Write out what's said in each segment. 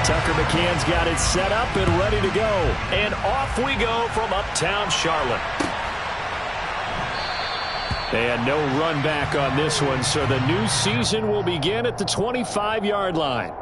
Tucker McCann's got it set up and ready to go. And off we go from uptown Charlotte. And no run back on this one, so the new season will begin at the 25-yard line.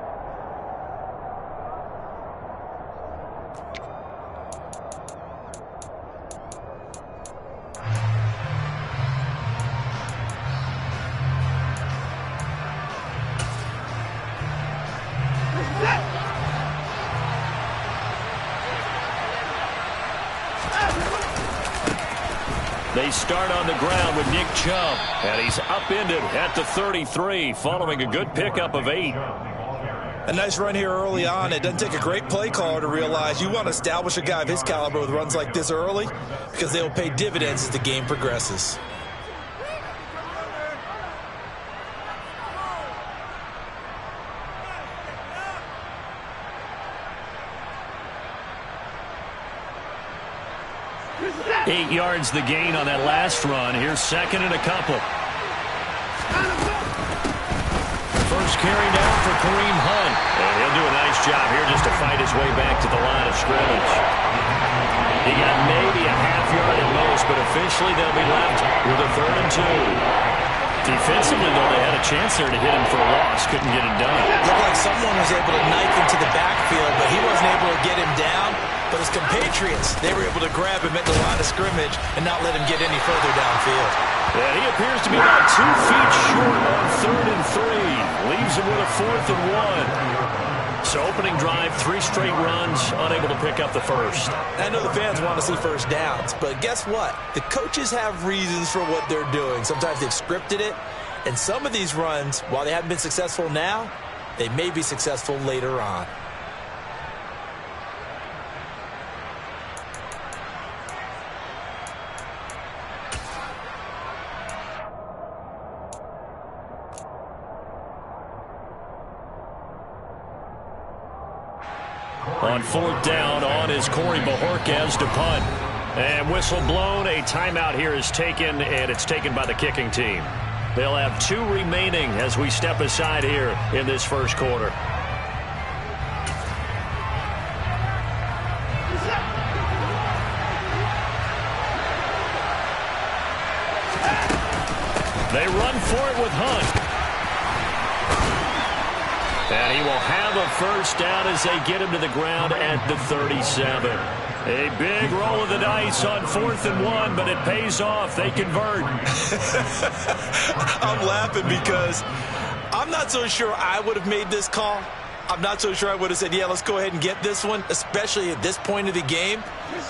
They start on the ground with Nick Chubb, and he's upended at the 33 following a good pickup of 8. A nice run here early on. It doesn't take a great play caller to realize you want to establish a guy of his caliber with runs like this early because they will pay dividends as the game progresses. Eight yards the gain on that last run. Here's second and a couple. First carry down for Kareem Hunt. And he'll do a nice job here just to fight his way back to the line of scrimmage. He got maybe a half yard at most, but officially they'll be left with a 3rd and 2. Defensively, though, they had a chance there to hit him for a loss. Couldn't get it done. Looked like someone was able to knife into the backfield, but he wasn't able to get him down. But his compatriots, they were able to grab him at the line of scrimmage and not let him get any further downfield. And he appears to be about 2 feet short on 3rd and 3. Leaves him with a 4th and 1. So opening drive, 3 straight runs, unable to pick up the first. I know the fans want to see first downs, but guess what? The coaches have reasons for what they're doing. Sometimes they've scripted it, and some of these runs, while they haven't been successful now, they may be successful later on. On 4th down, on is Corey Bajorquez to punt. And whistle blown, a timeout here is taken, and it's taken by the kicking team. They'll have 2 remaining as we step aside here in this first quarter. They run for it with Hunt. And he will have a first down as they get him to the ground at the 37. A big roll of the dice on 4th and 1, but it pays off. They convert. I'm laughing because I'm not so sure I would have made this call. I'm not so sure I would have said, yeah, let's go ahead and get this one, especially at this point of the game.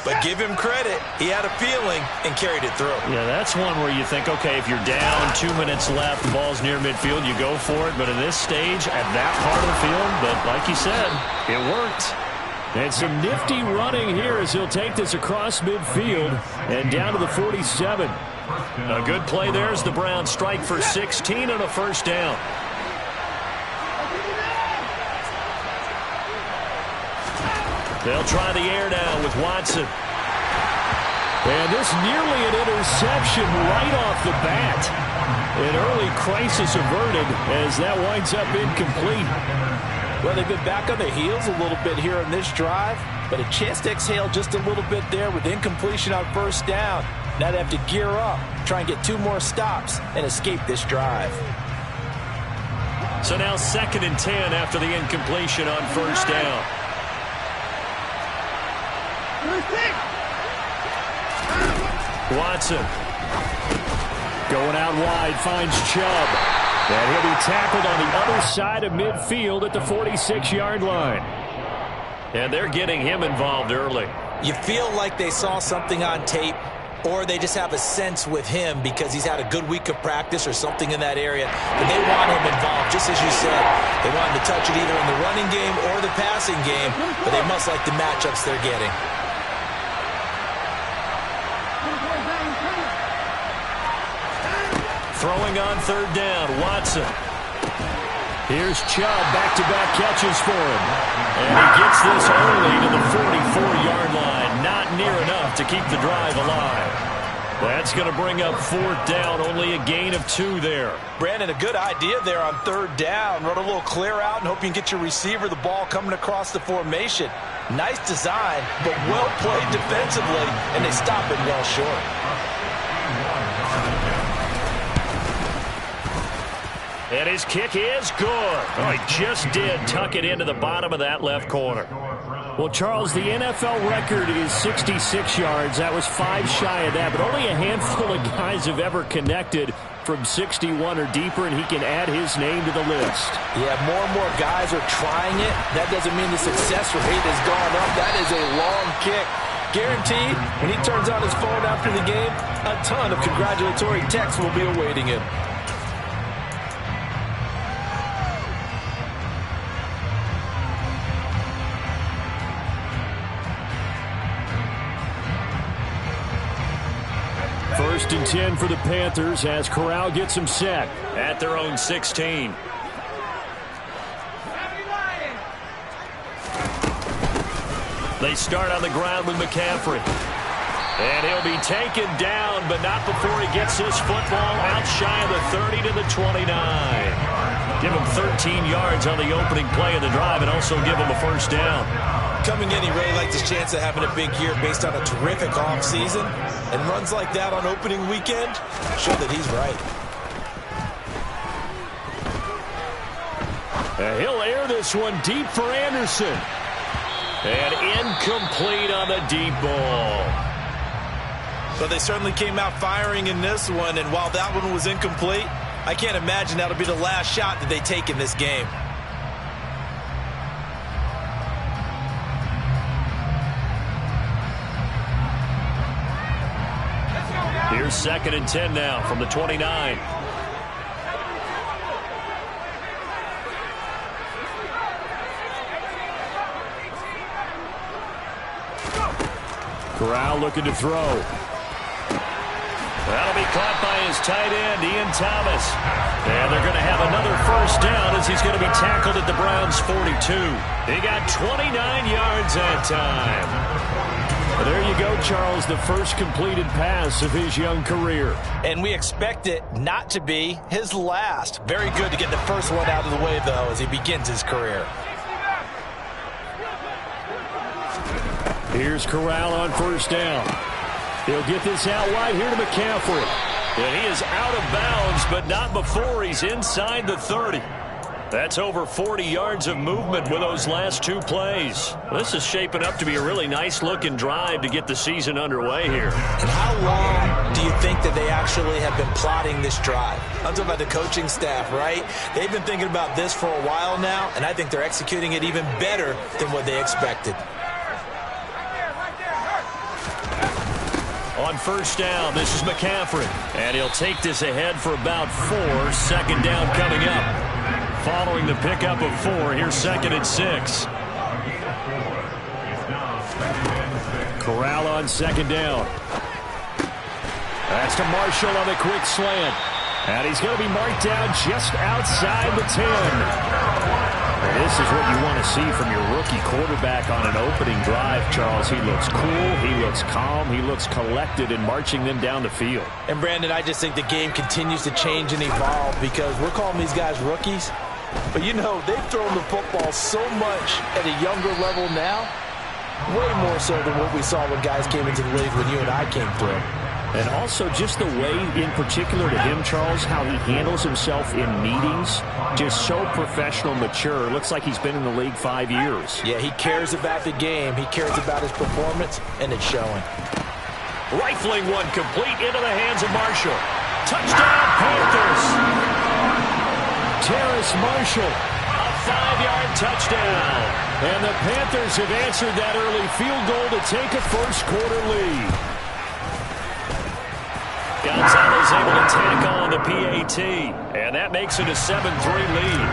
But give him credit. He had a feeling and carried it through. Yeah, that's one where you think, okay, if you're down, 2 minutes left, the ball's near midfield, you go for it. But at this stage, at that part of the field, but like you said, it worked. And some nifty running here as he'll take this across midfield and down to the 47. A good play there as the Browns strike for 16 on a first down. They'll try the air down with Watson. And this nearly an interception right off the bat. An early crisis averted as that winds up incomplete. Well, they've been back on their heels a little bit here on this drive, but a chance to exhale just a little bit there with incompletion on first down. Now they have to gear up, try and get 2 more stops, and escape this drive. So now 2nd and 10 after the incompletion on first down. Watson going out wide, finds Chubb. And he'll be tackled on the other side of midfield at the 46-yard line. And they're getting him involved early. You feel like they saw something on tape, or they just have a sense with him because he's had a good week of practice or something in that area. But they want him involved, just as you said. They want him to touch it either in the running game or the passing game, but they must like the matchups they're getting. Throwing on 3rd down, Watson. Here's Chubb, back-to-back catches for him. And he gets this early to the 44-yard line. Not near enough to keep the drive alive. That's going to bring up 4th down, only a gain of 2 there. Brandon, a good idea there on 3rd down. Run a little clear out and hope you can get your receiver the ball coming across the formation. Nice design, but well played defensively, and they stop it well short. And his kick is good. Oh, he just did tuck it into the bottom of that left corner. Well, Charles, the NFL record is 66 yards. That was 5 shy of that, but only a handful of guys have ever connected from 61 or deeper, and he can add his name to the list. Yeah, more and more guys are trying it. That doesn't mean the success rate has gone up. That is a long kick. Guaranteed, when he turns on his phone after the game, a ton of congratulatory texts will be awaiting him. First and 10 for the Panthers as Corral gets them set at their own 16. They start on the ground with McCaffrey. And he'll be taken down, but not before he gets this football out shy of the 30 to the 29. Give him 13 yards on the opening play of the drive and also give him a 1st down. Coming in, he really likes his chance of having a big year based on a terrific offseason. And runs like that on opening weekend show that he's right. And he'll air this one deep for Anderson. And incomplete on the deep ball. But they certainly came out firing in this one, and while that one was incomplete, I can't imagine that'll be the last shot that they take in this game. Here's 2nd and 10 now from the 29. Corral looking to throw. That'll be caught by his tight end, Ian Thomas. And they're going to have another 1st down as he's going to be tackled at the Browns' 42. He got 29 yards that time. There you go, Charles, the first completed pass of his young career. And we expect it not to be his last. Very good to get the first one out of the way, though, as he begins his career. Here's Corral on 1st down. He'll get this out wide here to McCaffrey. And he is out of bounds, but not before he's inside the 30. That's over 40 yards of movement with those last 2 plays. This is shaping up to be a really nice-looking drive to get the season underway here. And how long do you think that they actually have been plotting this drive? I'm talking about the coaching staff, right? They've been thinking about this for a while now, and I think they're executing it even better than what they expected. On 1st down, this is McCaffrey. And he'll take this ahead for about 4. 2nd down coming up. Following the pickup of 4, here's 2nd and 6. Corral on 2nd down. That's to Marshall on the quick slant. And he's going to be marked down just outside the 10. And this is what you want to see from your rookie quarterback on an opening drive, Charles. He looks cool, he looks calm, he looks collected in marching them down the field. And, Brandon, I just think the game continues to change and evolve because we're calling these guys rookies. But, you know, they've thrown the football so much at a younger level now, way more so than what we saw when guys came into the league when you and I came through. And also just the way, in particular to him, Charles, how he handles himself in meetings, just so professional, mature. Looks like he's been in the league 5 years. Yeah, he cares about the game. He cares about his performance, and it's showing. Rifling one complete into the hands of Marshall. Touchdown, Panthers! Terrace Marshall, a 5-yard touchdown. And the Panthers have answered that early field goal to take a first-quarter lead. Gonzalez able to tackle on the PAT, and that makes it a 7-3 lead.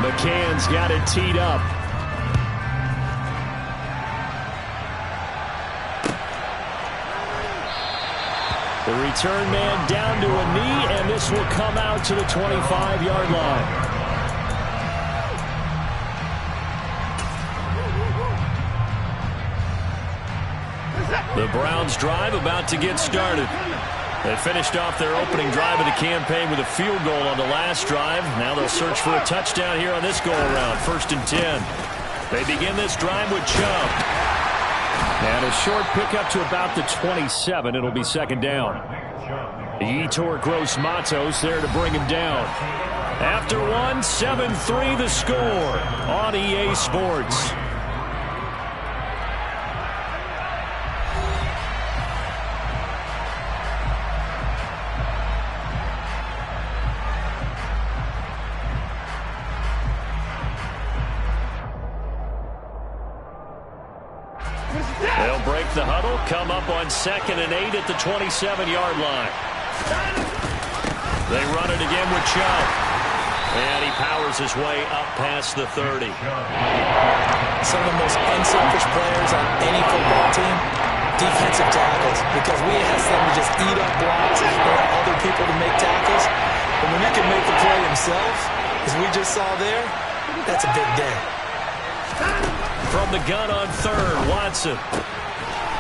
McCann's got it teed up. The return man down to a knee, and this will come out to the 25-yard line. The Browns drive about to get started. They finished off their opening drive of the campaign with a field goal on the last drive. Now they'll search for a touchdown here on this go-around. 1st and 10. They begin this drive with Chubb. And a short pickup to about the 27. It'll be 2nd down. Yetur Gross-Matos there to bring him down. After one, 7-3 the score on EA Sports. They'll break the huddle, come up on 2nd and 8 at the 27-yard line. They run it again with Chubb. And he powers his way up past the 30. Some of the most unselfish players on any football team, defensive tackles, because we ask them to just eat up blocks and allow other people to make tackles. But when he can make the play himself, as we just saw there, that's a big day. From the gun on 3rd, Watson.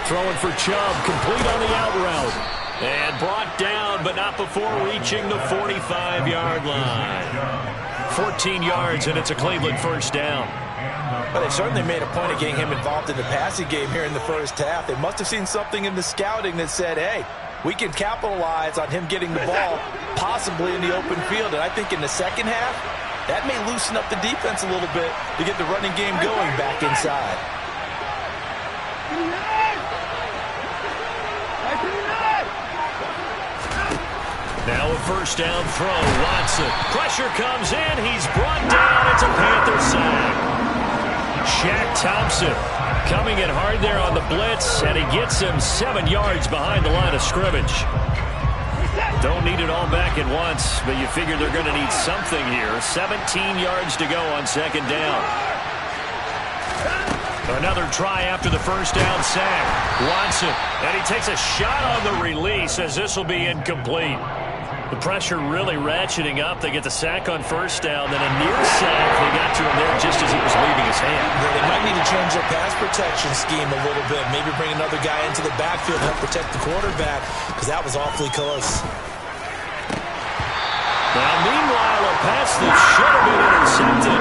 Throwing for Chubb, complete on the out route. And brought down, but not before reaching the 45-yard line. 14 yards, and it's a Cleveland 1st down. Well, they certainly made a point of getting him involved in the passing game here in the 1st half. They must have seen something in the scouting that said, hey, we can capitalize on him getting the ball, possibly in the open field. And I think in the 2nd half, that may loosen up the defense a little bit to get the running game going back inside. Now a 1st down throw. Watson. Pressure comes in. He's brought down. It's a Panther sack. Shaq Thompson coming in hard there on the blitz, and he gets him 7 yards behind the line of scrimmage. Don't need it all back at once, but you figure they're going to need something here. 17 yards to go on 2nd down. Another try after the 1st down sack. Watson, and he takes a shot on the release as this will be incomplete. The pressure really ratcheting up. They get the sack on 1st down, then a near sack. They got to him there just as it was leaving his hand. Yeah, they might need to change their pass protection scheme a little bit. Maybe bring another guy into the backfield to help protect the quarterback, because that was awfully close. Now, meanwhile, a pass that should have been intercepted,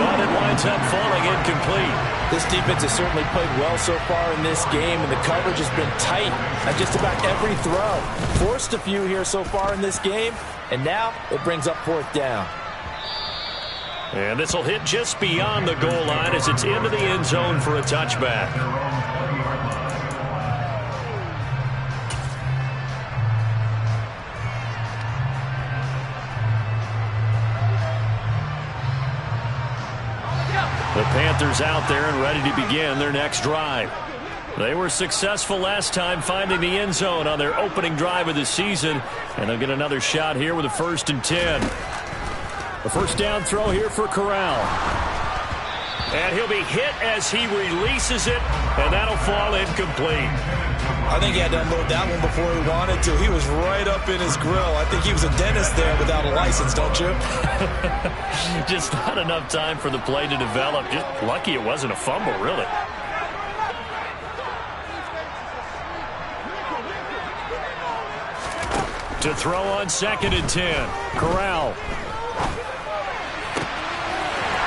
but it winds up falling incomplete. This defense has certainly played well so far in this game, and the coverage has been tight on just about every throw. Forced a few here so far in this game, and now it brings up 4th down. And this will hit just beyond the goal line as it's into the end zone for a touchback. The Panthers out there and ready to begin their next drive. They were successful last time finding the end zone on their opening drive of the season, and they'll get another shot here with a 1st and 10. The 1st down throw here for Corral. And he'll be hit as he releases it, and that'll fall incomplete. I think he had to unload that one before he wanted to. He was right up in his grill. I think he was a dentist there without a license, don't you? Just not enough time for the play to develop. Just lucky it wasn't a fumble, really. To throw on 2nd and 10. Corral.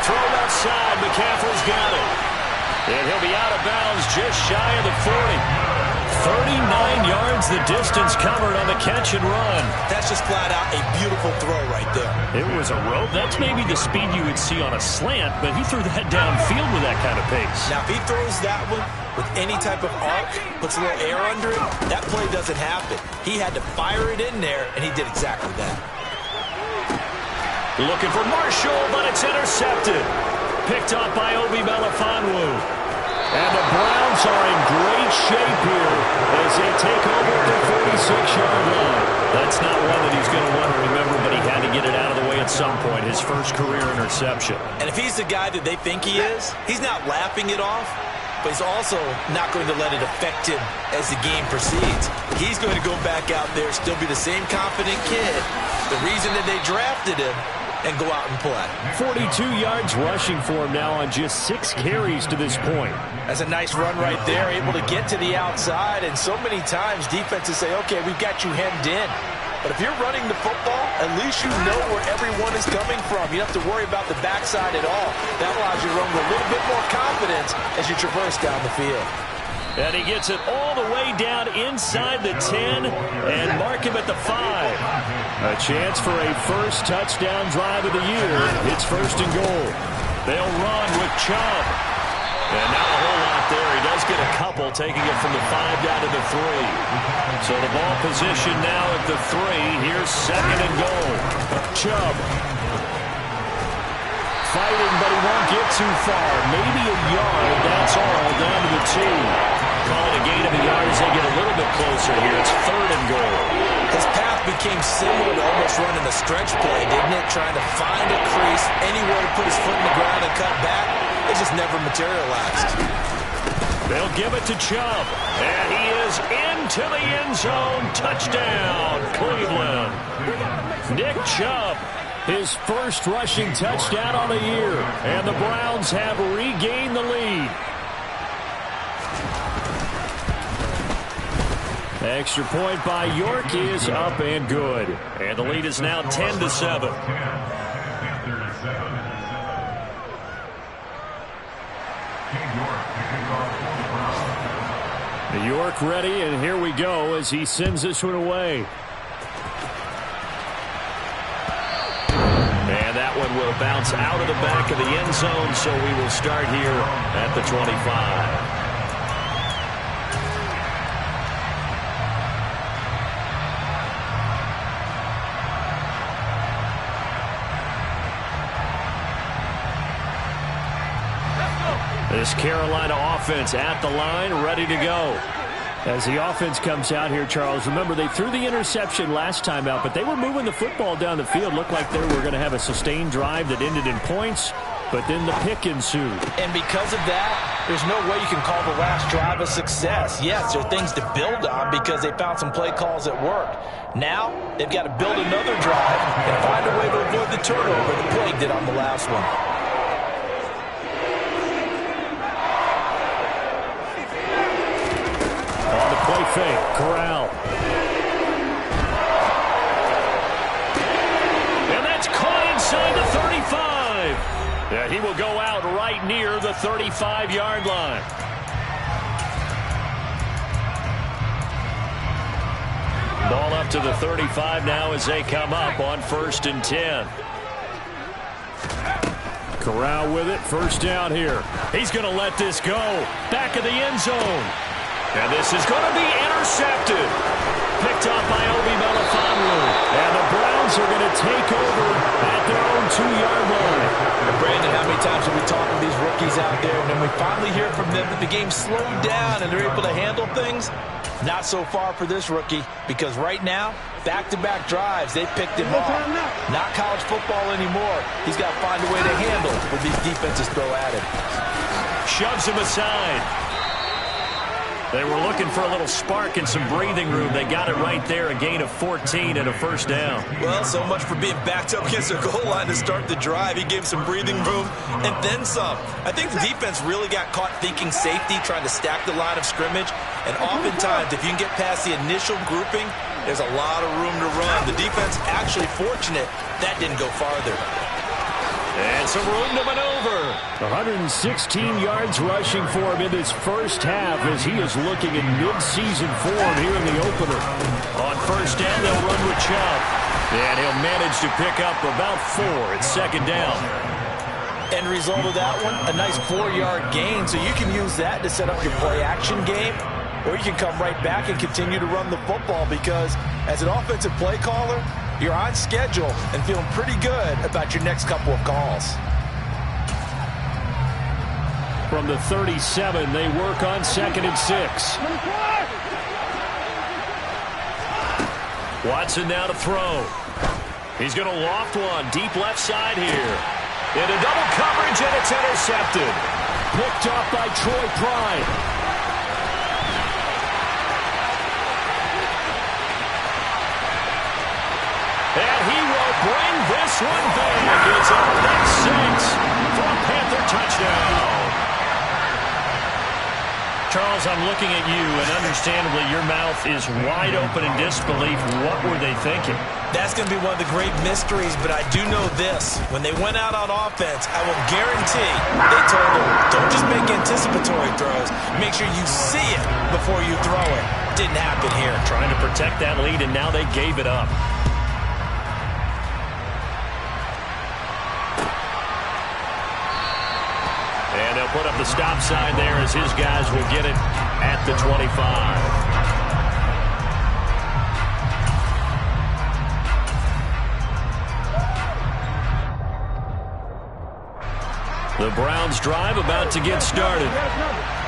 Throw left side. McCaffrey's got it. And he'll be out of bounds just shy of the 40. 39 yards the distance covered on the catch and run. That's just flat out a beautiful throw right there. It was a rope. That's maybe the speed you would see on a slant, but he threw that downfield with that kind of pace. Now, if he throws that one with any type of arc, puts a little air under it, that play doesn't happen. He had to fire it in there, and he did exactly that. Looking for Marshall, but it's intercepted. Picked up by Obi Melifonwu. And the Browns are in great shape here as they take over at the 46-yard line. That's not one that he's going to want to remember, but he had to get it out of the way at some point, his first career interception. And if he's the guy that they think he is, he's not laughing it off, but he's also not going to let it affect him as the game proceeds. He's going to go back out there, still be the same confident kid. The reason that they drafted him and go out and play. 42 yards rushing for him now on just 6 carries to this point. That's a nice run right there, able to get to the outside, and so many times defenses say, okay, we've got you hemmed in. But if you're running the football, at least you know where everyone is coming from. You don't have to worry about the backside at all. That allows you to run with a little bit more confidence as you traverse down the field. And he gets it all the way down inside the 10 and mark him at the 5. A chance for a first touchdown drive of the year. It's first and goal. They'll run with Chubb. And not a whole lot there. He does get a couple, taking it from the 5 down to the 3. So the ball position now at the 3. Here's second and goal. Chubb fighting, but he won't get too far. Maybe a yard, that's all, down to the 2. Call it a gain of a yard as they get a little bit closer here. It's third and goal. His path became similar to almost running a stretch play, didn't it? Trying to find a crease, anywhere to put his foot in the ground and cut back. It just never materialized. They'll give it to Chubb, and he is into the end zone. Touchdown, Cleveland. Nick Chubb, his first rushing touchdown on the year, and the Browns have regained the lead. Extra point by York is up and good, and the lead is now 10-7. York ready, and here we go as he sends this one away. And that one will bounce out of the back of the end zone, so we will start here at the 25. This Carolina offense at the line, ready to go. As the offense comes out here, Charles, remember they threw the interception last time out, but they were moving the football down the field. Looked like they were going to have a sustained drive that ended in points, but then the pick ensued. And because of that, there's no way you can call the last drive a success. Yes, there are things to build on because they found some play calls that worked. Now, they've got to build another drive and find a way to avoid the turnover the plague did on the last one. Play fake, Corral. And that's caught inside the 35. Yeah, he will go out right near the 35-yard line. Ball up to the 35 now as they come up on 1st and 10. Corral with it, first down here. He's going to let this go. Back of the end zone. And this is going to be intercepted. Picked up by Obi Melifonwu. And the Browns are going to take over at their own 2-yard line. And Brandon, how many times have we talked to these rookies out there, and then we finally hear from them that the game slowed down and they're able to handle things? Not so far for this rookie, because right now, back-to-back drives, they picked him off. Not college football anymore. He's got to find a way to handle what these defenses throw at him. Shoves him aside. They were looking for a little spark and some breathing room. They got it right there, a gain of 14 and a first down. Well, so much for being backed up against the goal line to start the drive. He gave some breathing room and then some. I think the defense really got caught thinking safety, trying to stack the line of scrimmage. And oftentimes, if you can get past the initial grouping, there's a lot of room to run. The defense actually fortunate that didn't go farther. And some room to maneuver. 116 yards rushing for him in this first half as he is looking in mid-season form here in the opener. On first down, they'll run with Chubb. And he'll manage to pick up about 4 at second down. End result of that one, a nice 4-yard gain. So you can use that to set up your play-action game, or you can come right back and continue to run the football because as an offensive play caller, you're on schedule and feeling pretty good about your next couple of calls. From the 37, they work on 2nd and 6. Watson now to throw. He's going to loft one deep left side here. Into double coverage, and it's intercepted. Picked up by Troy Pride. And he will bring this one back. It's a pick six for a Panther touchdown. Charles, I'm looking at you, and understandably, your mouth is wide open in disbelief. What were they thinking? That's going to be one of the great mysteries, but I do know this. When they went out on offense, I will guarantee they told them, don't just make anticipatory throws. Make sure you see it before you throw it. Didn't happen here. Trying to protect that lead, and now they gave it up. And they'll put up the stop sign there as his guys will get it at the 25. The Browns drive about to get started.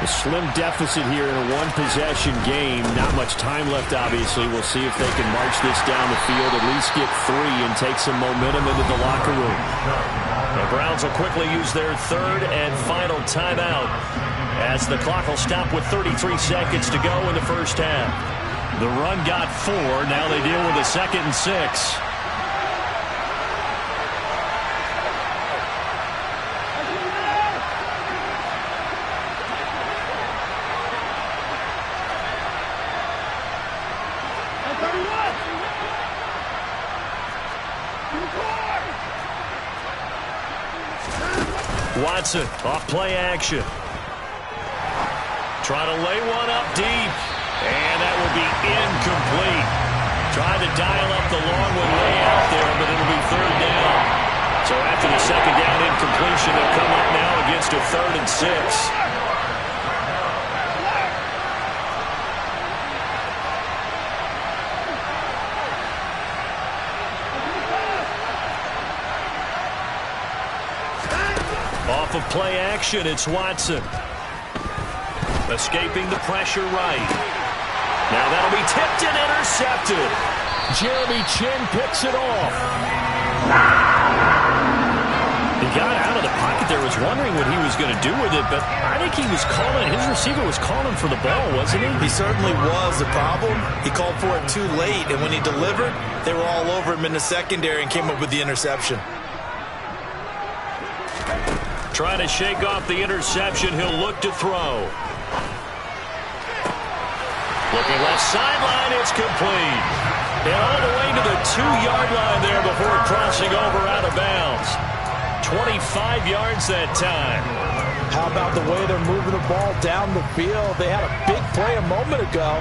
A slim deficit here in a one-possession game. Not much time left, obviously. We'll see if they can march this down the field, at least get 3 and take some momentum into the locker room. The Browns will quickly use their third and final timeout as the clock will stop with 33 seconds to go in the first half. The run got 4. Now they deal with a 2nd and 6. Watson off play action. Try to lay one up deep. And that will be incomplete. Trying to dial up the long one way out there, but it'll be 3rd down. So after the 2nd down incompletion, they'll come up now against a 3rd and 6. Off of play action, it's Watson. Escaping the pressure right. Now that'll be tipped and intercepted. Jeremy Chin picks it off. He got out of the pocket there, was wondering what he was going to do with it, but I think he was calling, his receiver was calling for the ball, wasn't he? He certainly was. The problem, he called for it too late, and when he delivered, they were all over him in the secondary and came up with the interception. Trying to shake off the interception. He'll look to throw. Looking left sideline. It's complete. And all the way to the 2-yard line there before crossing over out of bounds. 25 yards that time. How about the way they're moving the ball down the field? They had a big play a moment ago.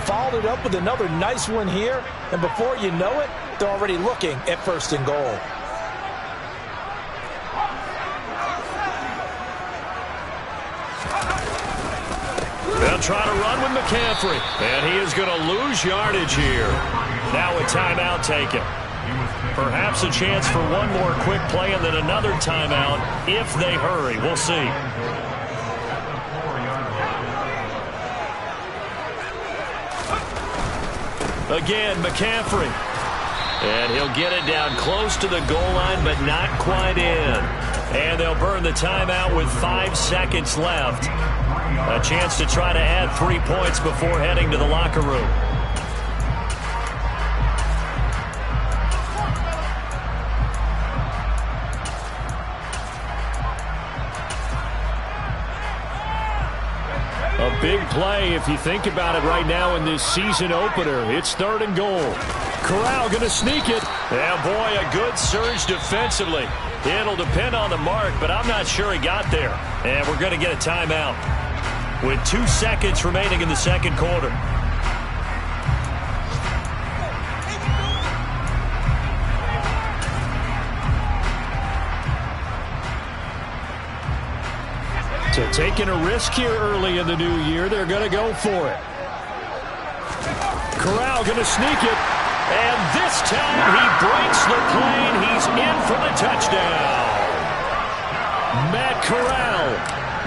Followed it up with another nice one here. And before you know it, they're already looking at 1st and goal. They'll try to run with McCaffrey. And he is going to lose yardage here. Now a timeout taken. Perhaps a chance for one more quick play and then another timeout if they hurry. We'll see. Again, McCaffrey. And he'll get it down close to the goal line, but not quite in. And they'll burn the timeout with 5 seconds left. A chance to try to add 3 points before heading to the locker room. A big play if you think about it right now in this season opener. It's 3rd and goal. Corral going to sneak it. And boy, a good surge defensively. It'll depend on the mark, but I'm not sure he got there. And we're going to get a timeout with 2 seconds remaining in the second quarter. So taking a risk here early in the new year, they're going to go for it. Corral going to sneak it. And this time he breaks the plane. He's in for the touchdown. Matt Corral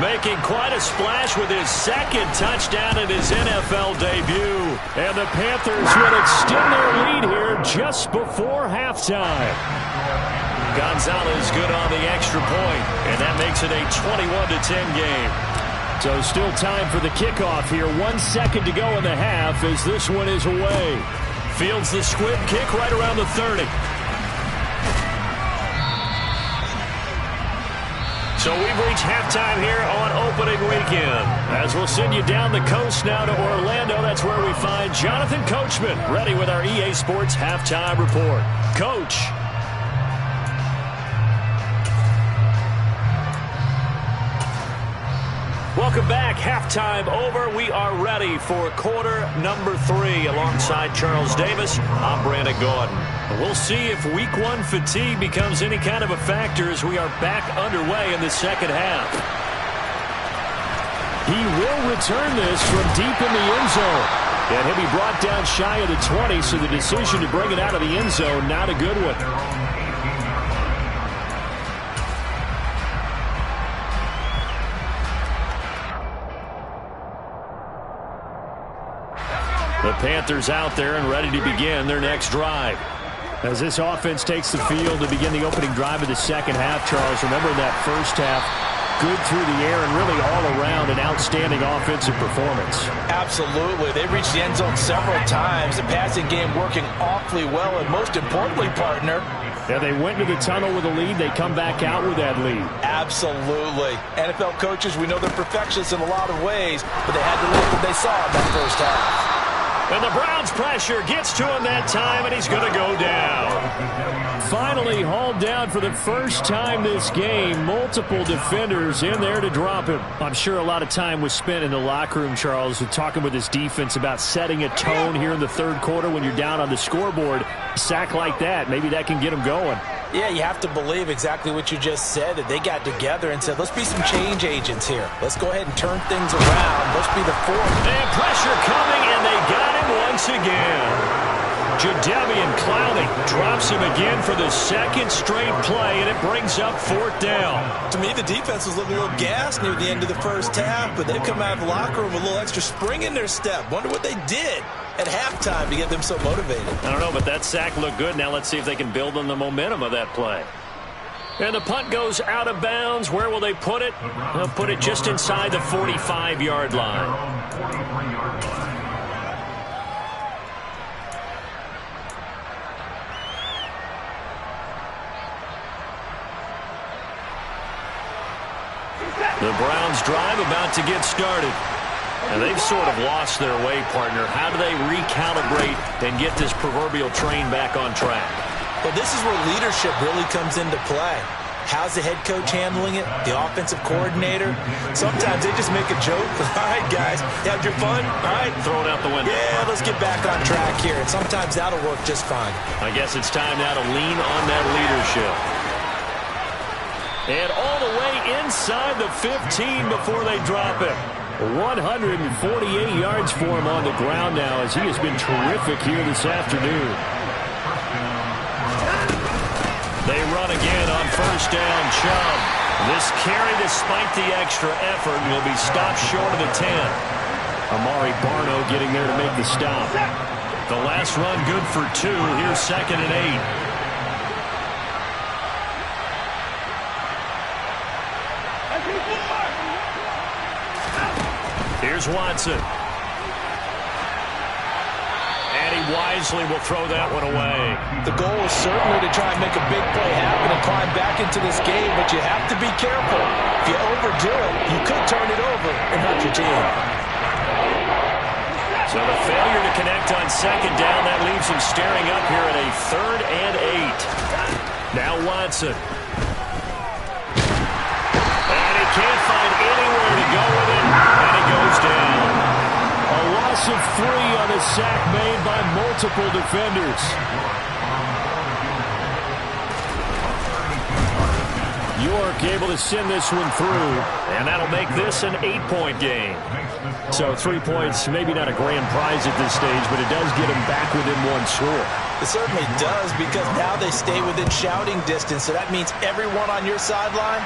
making quite a splash with his 2nd touchdown in his NFL debut. And the Panthers would extend their lead here just before halftime. Gonzalez good on the extra point, and that makes it a 21-10 game. So still time for the kickoff here. 1 second to go in the half as this one is away. Fields the squib kick right around the 30. So we've reached halftime here on opening weekend. As we'll send you down the coast now to Orlando, that's where we find Jonathan Coachman, ready with our EA Sports halftime report. Coach. Welcome back. Halftime over. We are ready for quarter number 3 alongside Charles Davis. I'm Brandon Gordon. We'll see if week 1 fatigue becomes any kind of a factor as we are back underway in the second half. He will return this from deep in the end zone. And he'll be brought down shy of the 20, so the decision to bring it out of the end zone, not a good one. The Panthers out there and ready to begin their next drive. As this offense takes the field to begin the opening drive of the second half, Charles, remember in that first half, good through the air and really all around an outstanding offensive performance. Absolutely. They reached the end zone several times. The passing game working awfully well, and most importantly, partner, yeah, they went to the tunnel with a lead. They come back out with that lead. Absolutely. NFL coaches, we know they're perfectionists in a lot of ways, but they had to live what they saw in that first half. And the Browns' pressure gets to him that time, and he's going to go down. Finally hauled down for the first time this game. Multiple defenders in there to drop him. I'm sure a lot of time was spent in the locker room, Charles, talking with his defense about setting a tone here in the third quarter when you're down on the scoreboard. A sack like that, maybe that can get him going. Yeah, you have to believe exactly what you just said, that they got together and said, let's be some change agents here. Let's go ahead and turn things around. Let's be the fourth. And pressure coming, and they got him once again. Jadeveon Clowney drops him again for the second straight play, and it brings up fourth down. To me, the defense was looking a little gassed near the end of the first half, but they've come out of the locker room with a little extra spring in their step. Wonder what they did at halftime to get them so motivated. I don't know, but that sack looked good. Now let's see if they can build on the momentum of that play. And the punt goes out of bounds. Where will they put it? They'll put it just inside the 45-yard line. The Browns drive about to get started. And they've sort of lost their way, partner. How do they recalibrate and get this proverbial train back on track? Well, this is where leadership really comes into play. How's the head coach handling it? The offensive coordinator? Sometimes they just make a joke. All right, guys, you had your fun? All right. Throw it out the window. Yeah, let's get back on track here. And sometimes that'll work just fine. I guess it's time now to lean on that leadership. And all the way inside the 15 before they drop him. 148 yards for him on the ground now as he has been terrific here this afternoon. They run again on first down. Chubb. This carry, despite the extra effort, will be stopped short of the 10. Amari Barno getting there to make the stop. The last run good for 2. Here's 2nd and 8. Here's Watson. And he wisely will throw that one away. The goal is certainly to try and make a big play happen and climb back into this game, but you have to be careful. If you overdo it, you could turn it over and hurt your team. So the failure to connect on second down, that leaves him staring up here at a 3rd and 8. Now Watson. And he can't find anywhere to go with it. And he goes down. A loss of 3 on a sack made by multiple defenders. York able to send this one through, and that'll make this an 8-point game. So 3 points, maybe not a grand prize at this stage, but it does get them back within 1 score. It certainly does, because now they stay within shouting distance, so that means everyone on your sideline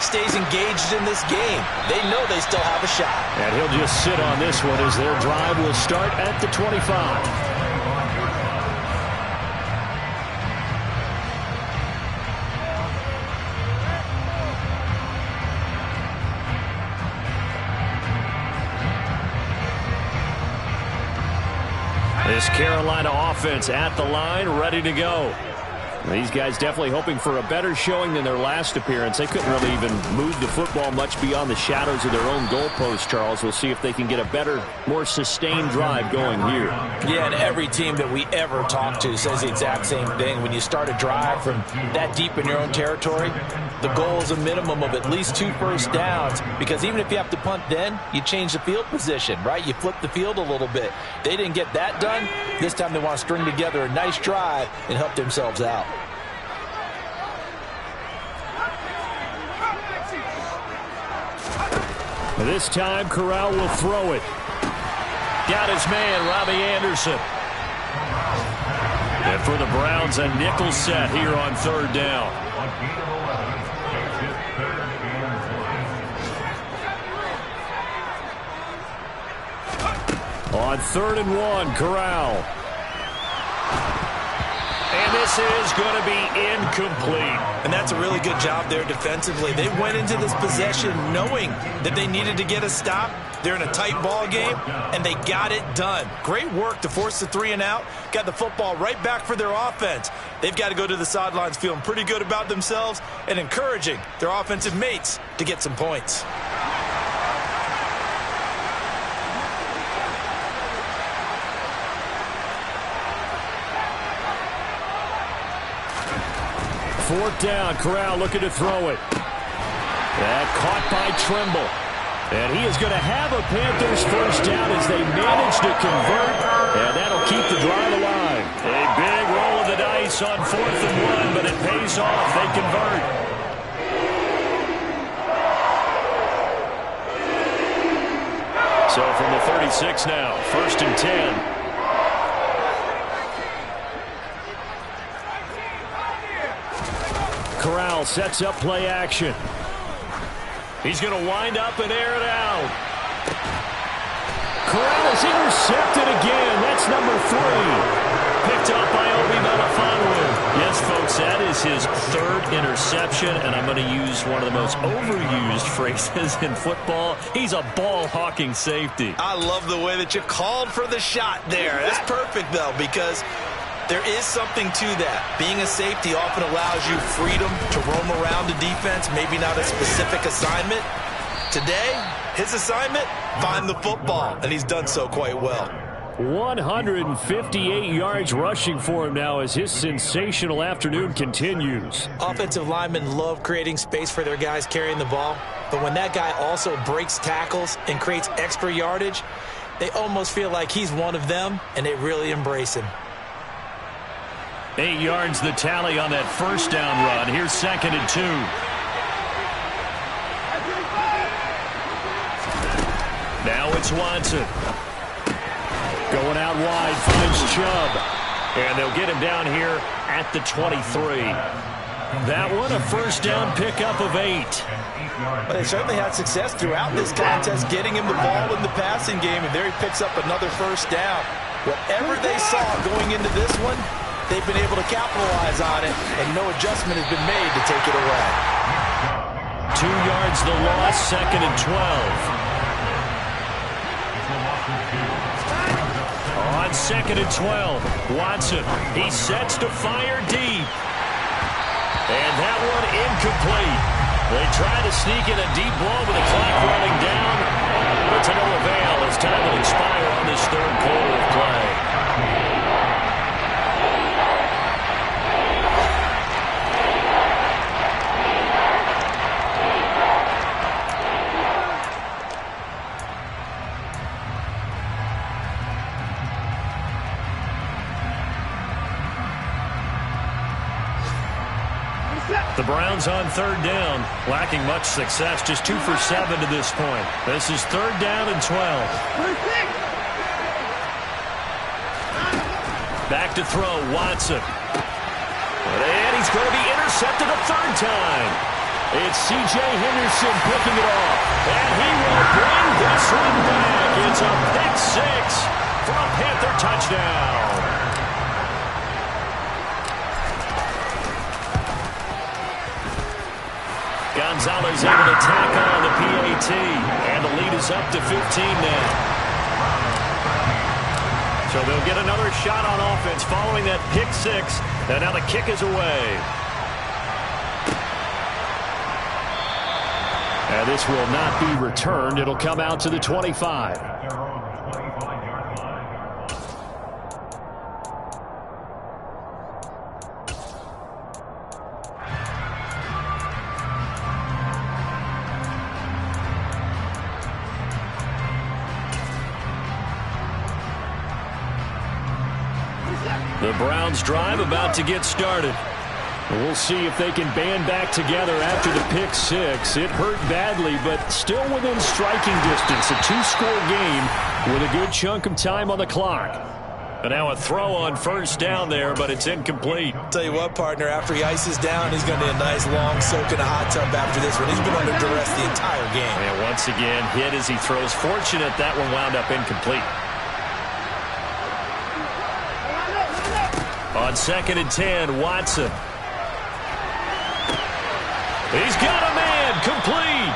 stays engaged in this game. They know they still have a shot. And he'll just sit on this one as their drive will start at the 25. This Carolina offense at the line, ready to go. These guys definitely hoping for a better showing than their last appearance. They couldn't really even move the football much beyond the shadows of their own goalpost, Charles. We'll see if they can get a better, more sustained drive going here. Yeah, and every team that we ever talk to says the exact same thing. When you start a drive from that deep in your own territory, the goal is a minimum of at least 2 first downs, because even if you have to punt then, you change the field position, right? You flip the field a little bit. They didn't get that done. This time they want to string together a nice drive and help themselves out. This time, Corral will throw it. Got his man, Robbie Anderson. And for the Browns, a nickel set here on 3rd down. On 3rd and 1, Corral. And this is going to be incomplete. And that's a really good job there defensively. They went into this possession knowing that they needed to get a stop. They're in a tight ball game, and they got it done. Great work to force the 3 and out. Got the football right back for their offense. They've got to go to the sidelines feeling pretty good about themselves and encouraging their offensive mates to get some points. Fourth down, Corral looking to throw it. That caught by Trimble. And he is going to have a Panthers first down as they manage to convert. And that'll keep the drive alive. A big roll of the dice on 4th and 1, but it pays off. They convert. So from the 36 now, 1st and 10. Corral sets up play action. He's going to wind up and air it out. Corral is intercepted again. That's number 3. Picked up by Obi Melifonwu. Yes, folks, that is his 3rd interception, and I'm going to use one of the most overused phrases in football. He's a ball-hawking safety. I love the way that you called for the shot there. That's perfect, though, because there is something to that. Being a safety often allows you freedom to roam around the defense, maybe not a specific assignment. Today, his assignment, find the football, and he's done so quite well. 158 yards rushing for him now as his sensational afternoon continues. Offensive linemen love creating space for their guys carrying the ball, but when that guy also breaks tackles and creates extra yardage, they almost feel like he's one of them, and they really embrace him. 8 yards the tally on that first down run. Here's 2nd and 2. Now it's Watson. Going out wide, finds Chubb. And they'll get him down here at the 23. That one, a first down pickup of 8. But they certainly had success throughout this contest, getting him the ball in the passing game, and there he picks up another first down. Whatever they saw going into this one, they've been able to capitalize on it, and no adjustment has been made to take it away. 2 yards the loss, 2nd and 12. On 2nd and 12, Watson, he sets to fire deep. And that one incomplete. They try to sneak in a deep blow with the clock running down, but to no avail as time will expire on this 3rd quarter of play. The Browns on 3rd down, lacking much success, just 2 for 7 to this point. This is 3rd down and 12. Back to throw, Watson. And he's going to be intercepted a 3rd time. It's C.J. Henderson picking it off. And he will bring this one back. It's a pick 6 for a Panther touchdown. Gonzalez able to tackle on the PAT, and the lead is up to 15 now. So they'll get another shot on offense following that pick 6. And now the kick is away. And this will not be returned. It'll come out to the 25. The Browns drive about to get started. We'll see if they can band back together after the pick six. It hurt badly, but still within striking distance. A two-score game with a good chunk of time on the clock. And now a throw on first down there, but it's incomplete. Tell you what, partner, after he ices down, he's going to need a nice long soak in a hot tub after this one. He's been under duress the entire game. And once again, hit as he throws. Fortunate that one wound up incomplete. On 2nd and 10, Watson. He's got a man, complete.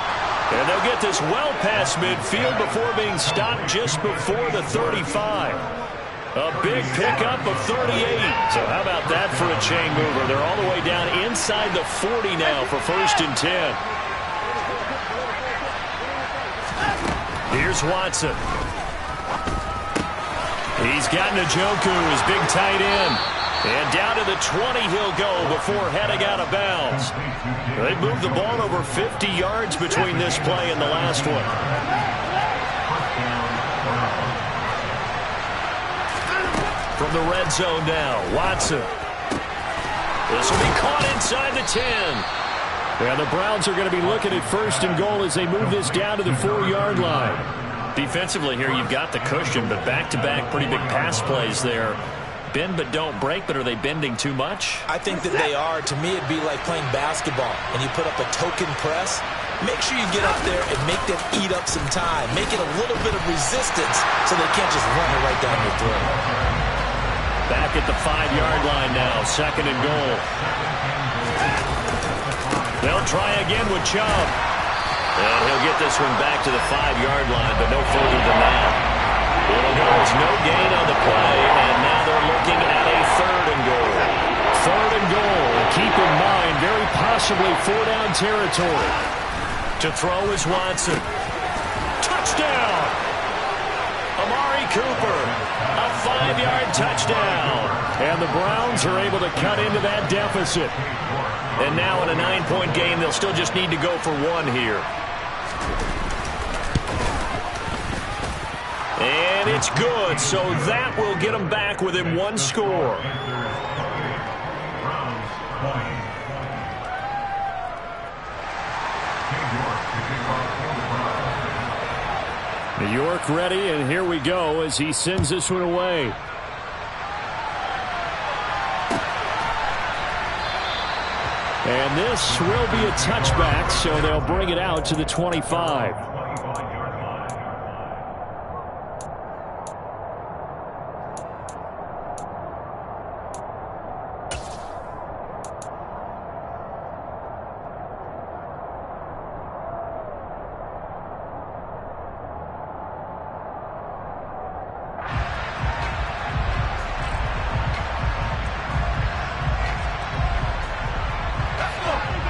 And they'll get this well past midfield before being stopped just before the 35. A big pickup of 38. So how about that for a chain mover? They're all the way down inside the 40 now for 1st and 10. Here's Watson. He's got Njoku, his big tight end. And down to the 20 he'll go before heading out of bounds. They moved the ball over 50 yards between this play and the last one. From the red zone now, Watson. This will be caught inside the 10. And the Browns are going to be looking at 1st and goal as they move this down to the 4-yard line. Defensively here, you've got the cushion, but back-to-back pretty big pass plays there. Bend but don't break, but are they bending too much? I think that they are. To me, it'd be like playing basketball, and you put up a token press. Make sure you get up there and make them eat up some time. Make it a little bit of resistance so they can't just run it right down your throat. Back at the 5-yard line now, 2nd and goal. They'll try again with Chubb. And he'll get this one back to the 5-yard line, but no further than that. It'll go as no gain on the play, and now they're looking at a 3rd and goal. 3rd and goal. Keep in mind, very possibly 4-down territory. To throw is Watson. Touchdown! Amari Cooper. A 5-yard touchdown. And the Browns are able to cut into that deficit. And now in a 9-point game, they'll still just need to go for 1 here. And it's good, so that will get them back within 1 score. New York ready, and here we go as he sends this one away. And this will be a touchback, so they'll bring it out to the 25.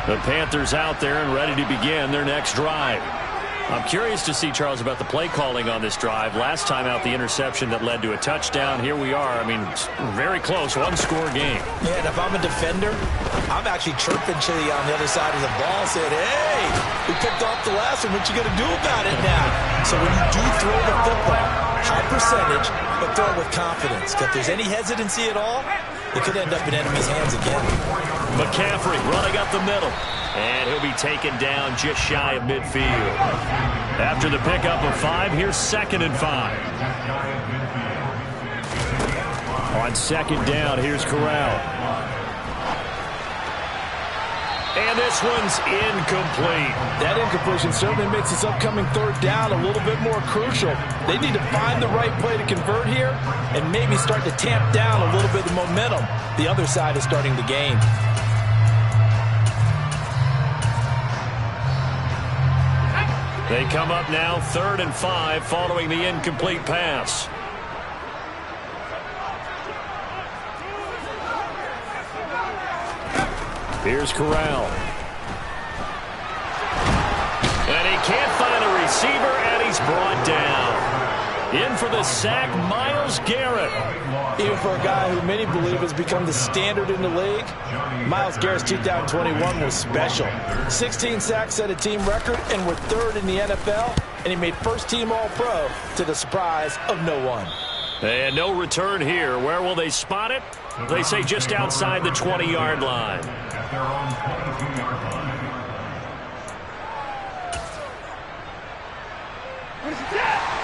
The Panthers out there and ready to begin their next drive. I'm curious to see, Charles, about the play calling on this drive. Last time out, the interception that led to a touchdown. Here we are. I mean, very close, 1-score game. Yeah, and if I'm a defender, I'm actually chirping Chili on the other side of the ball, saying, hey, we picked off the last one. What you going to do about it now? So when you do throw the football, high percentage, but throw it with confidence. If there's any hesitancy at all, it could end up in enemy's hands again. McCaffrey running up the middle. And he'll be taken down just shy of midfield. After the pickup of 5, here's 2nd and 5. On 2nd down, here's Corral. And this one's incomplete. That incompletion certainly makes this upcoming 3rd down a little bit more crucial. They need to find the right play to convert here and maybe start to tamp down a little bit of momentum. The other side is starting the game. They come up now 3rd and 5 following the incomplete pass. Here's Corral. And he can't find a receiver, and he's brought down. In for the sack, Myles Garrett. Even for a guy who many believe has become the standard in the league, Myles Garrett's 2021 was special. 16 sacks set a team record, and we're third in the NFL, and he made first-team All-Pro to the surprise of no one. And no return here. Where will they spot it? They say just outside the 20-yard line.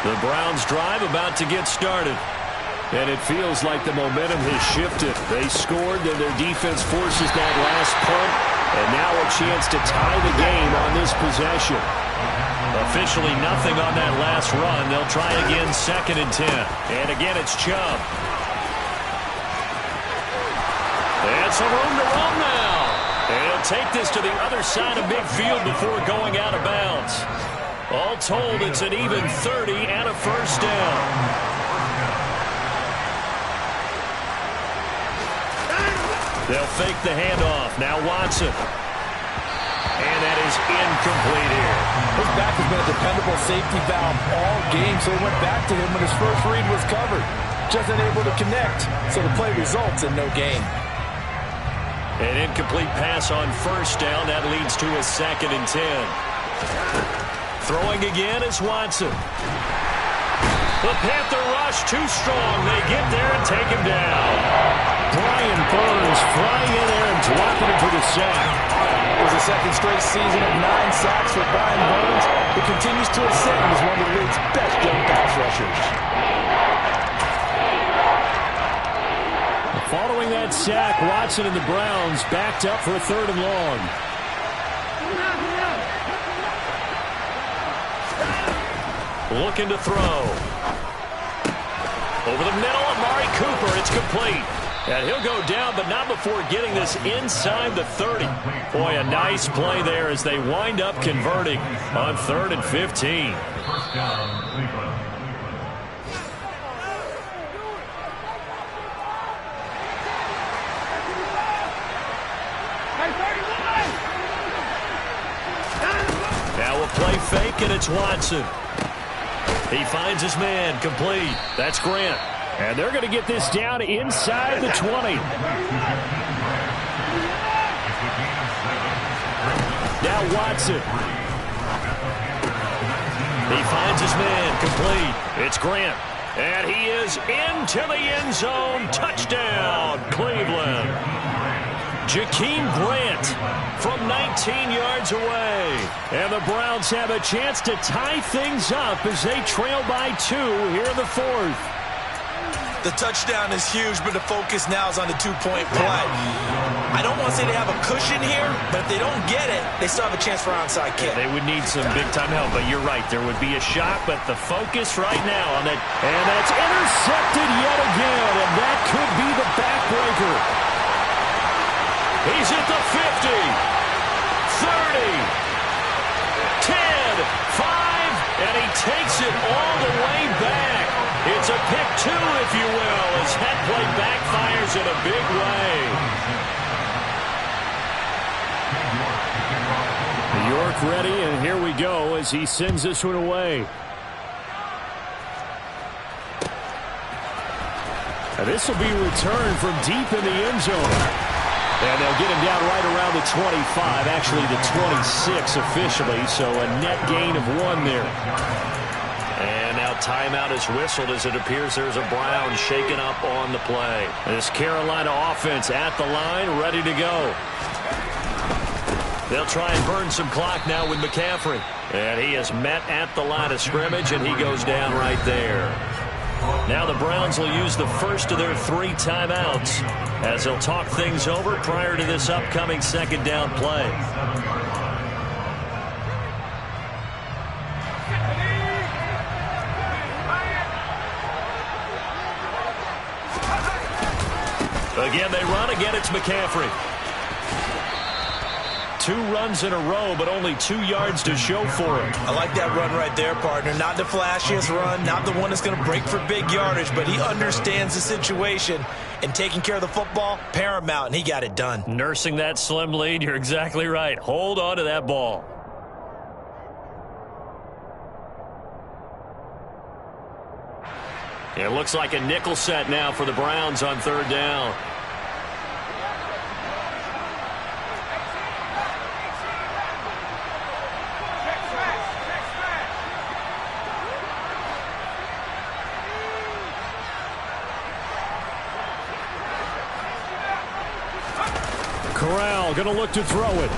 The Browns drive about to get started. And it feels like the momentum has shifted. They scored, then their defense forces that last punt. And now a chance to tie the game on this possession. Officially nothing on that last run. They'll try again, 2nd and 10. And again, it's Chubb. And some room to run now. And he'll take this to the other side of midfield before going out of bounds. All told, it's an even 30 and a first down. They'll fake the handoff. Now Watson. And that is incomplete here. His back has been a dependable safety valve all game, so he went back to him when his first read was covered. Just unable to connect, so the play results in no gain. An incomplete pass on first down. That leads to a 2nd and 10. Throwing again is Watson. The Panther rush too strong. They get there and take him down. Brian Burns flying in there and dropping it for the sack. It was a second straight season of 9 sacks for Brian Burns, who continues to ascend as one of the league's best young pass rushers. Following that sack, Watson and the Browns backed up for a 3rd and long. Looking to throw. Over the middle, Amari Cooper. It's complete. And he'll go down, but not before getting this inside the 30. Boy, a nice play there as they wind up converting on 3rd and 15. Now a play fake, and it's Watson. He finds his man, complete. That's Grant. And they're going to get this down inside the 20. Now Watson. He finds his man, complete. It's Grant. And he is into the end zone. Touchdown, Cleveland. Jakeem Grant from 19 yards away. And the Browns have a chance to tie things up as they trail by 2 here in the 4th. The touchdown is huge, but the focus now is on the 2-point play. I don't want to say they have a cushion here, but if they don't get it, they still have a chance for onside kick. They would need some big-time help, but you're right. There would be a shot, but the focus right now on that. And that's intercepted yet again, and that could be the backbreaker. He's at the 50, 30, 10, 5, and he takes it all the way back. It's a pick 2, if you will, as that play backfires in a big way. York ready, and here we go as he sends this one away. And this will be returned from deep in the end zone. And they'll get him down right around the 25, actually the 26 officially, so a net gain of 1 there. And now timeout is whistled as it appears there's a Brown shaken up on the play. This Carolina offense at the line, ready to go. They'll try and burn some clock now with McCaffrey. And he is met at the line of scrimmage, and he goes down right there. Now the Browns will use the first of their 3 timeouts as they'll talk things over prior to this upcoming 2nd down play. Again, they run. Again, it's McCaffrey. 2 runs in a row, but only 2 yards to show for it. I like that run right there, partner. Not the flashiest run, not the one that's going to break for big yardage, but he understands the situation, and taking care of the football, paramount, and he got it done. Nursing that slim lead, you're exactly right. Hold on to that ball. It looks like a nickel set now for the Browns on 3rd down. Corral going to look to throw it.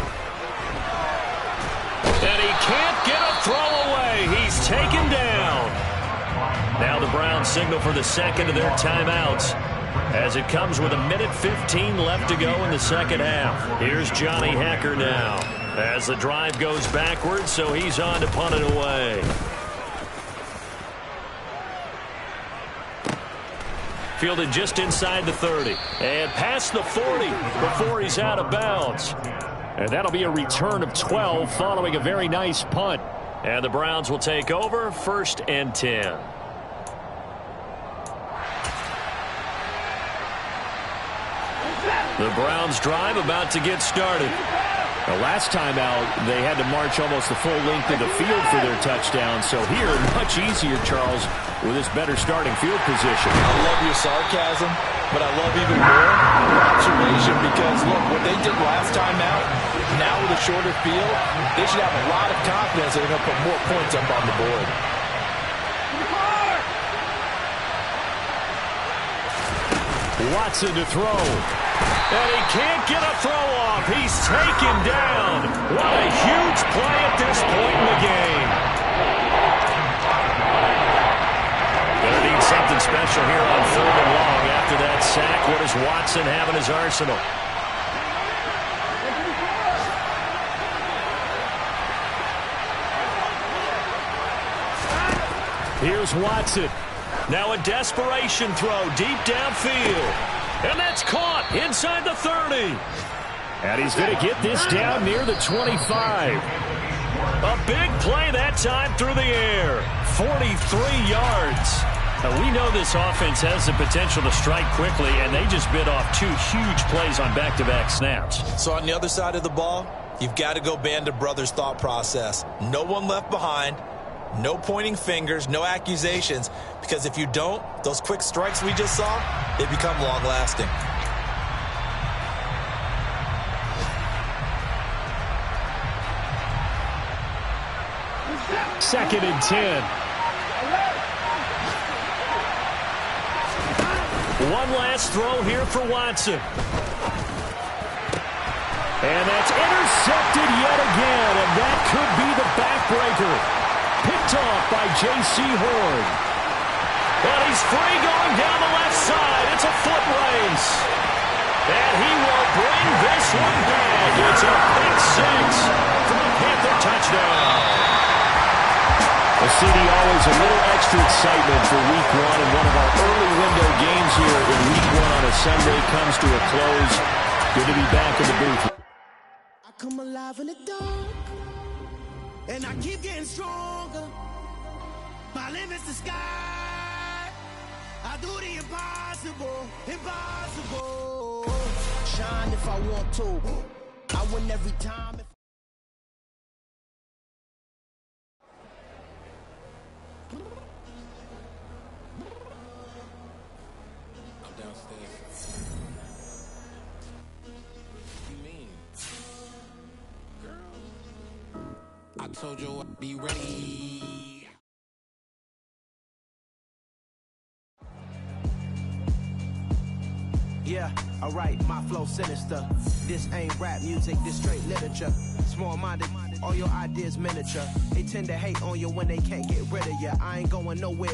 And he can't get a throw away. He's taken down. Now the Browns signal for the second of their timeouts as it comes with 1:15 left to go in the second half. Here's Johnny Hekker now as the drive goes backwards, so he's on to punt it away. Fielded just inside the 30 and past the 40 before he's out of bounds. And that'll be a return of 12 following a very nice punt. And the Browns will take over 1st and 10. The Browns drive about to get started. The last time out, they had to march almost the full length of the field for their touchdown. So here, much easier, Charles, with this better starting field position. I love your sarcasm, but I love even more your observation because, look, what they did last time out, now with a shorter field, they should have a lot of confidence they're going to put more points up on the board. Watson to throw. And he can't get a throw off. He's taken down. What a huge play at this point in the game. Gonna need something special here on 3rd and long. After that sack, what does Watson have in his arsenal? Here's Watson. Now a desperation throw deep downfield. And that's caught inside the 30. And he's going to get this down near the 25. A big play that time through the air. 43 yards. Now, we know this offense has the potential to strike quickly, and they just bit off 2 huge plays on back-to-back snaps. So on the other side of the ball, you've got to go Band of Brothers thought process. No one left behind. No pointing fingers, no accusations, because if you don't, those quick strikes we just saw, they become long-lasting. Second and 10. One last throw here for Watson. And that's intercepted yet again, and that could be the backbreaker. Picked off by J.C. Horn. And he's free going down the left side. It's a foot race. And he will bring this one back. It's a pick 6 for a Panther touchdown. Well, CD, always a little extra excitement for Week 1. And one of our early window games here in Week 1 on a Sunday comes to a close. Good to be back in the booth. I come alive in the dark. And I keep getting stronger. My limit's the sky. I do the impossible, impossible. Shine if I want to. I win every time. I'm downstairs. You mean? Girl. I told you I'd be ready. Yeah, alright, my flow sinister. This ain't rap music, this straight literature. Small-minded, all your ideas miniature. They tend to hate on you when they can't get rid of you. I ain't going nowhere.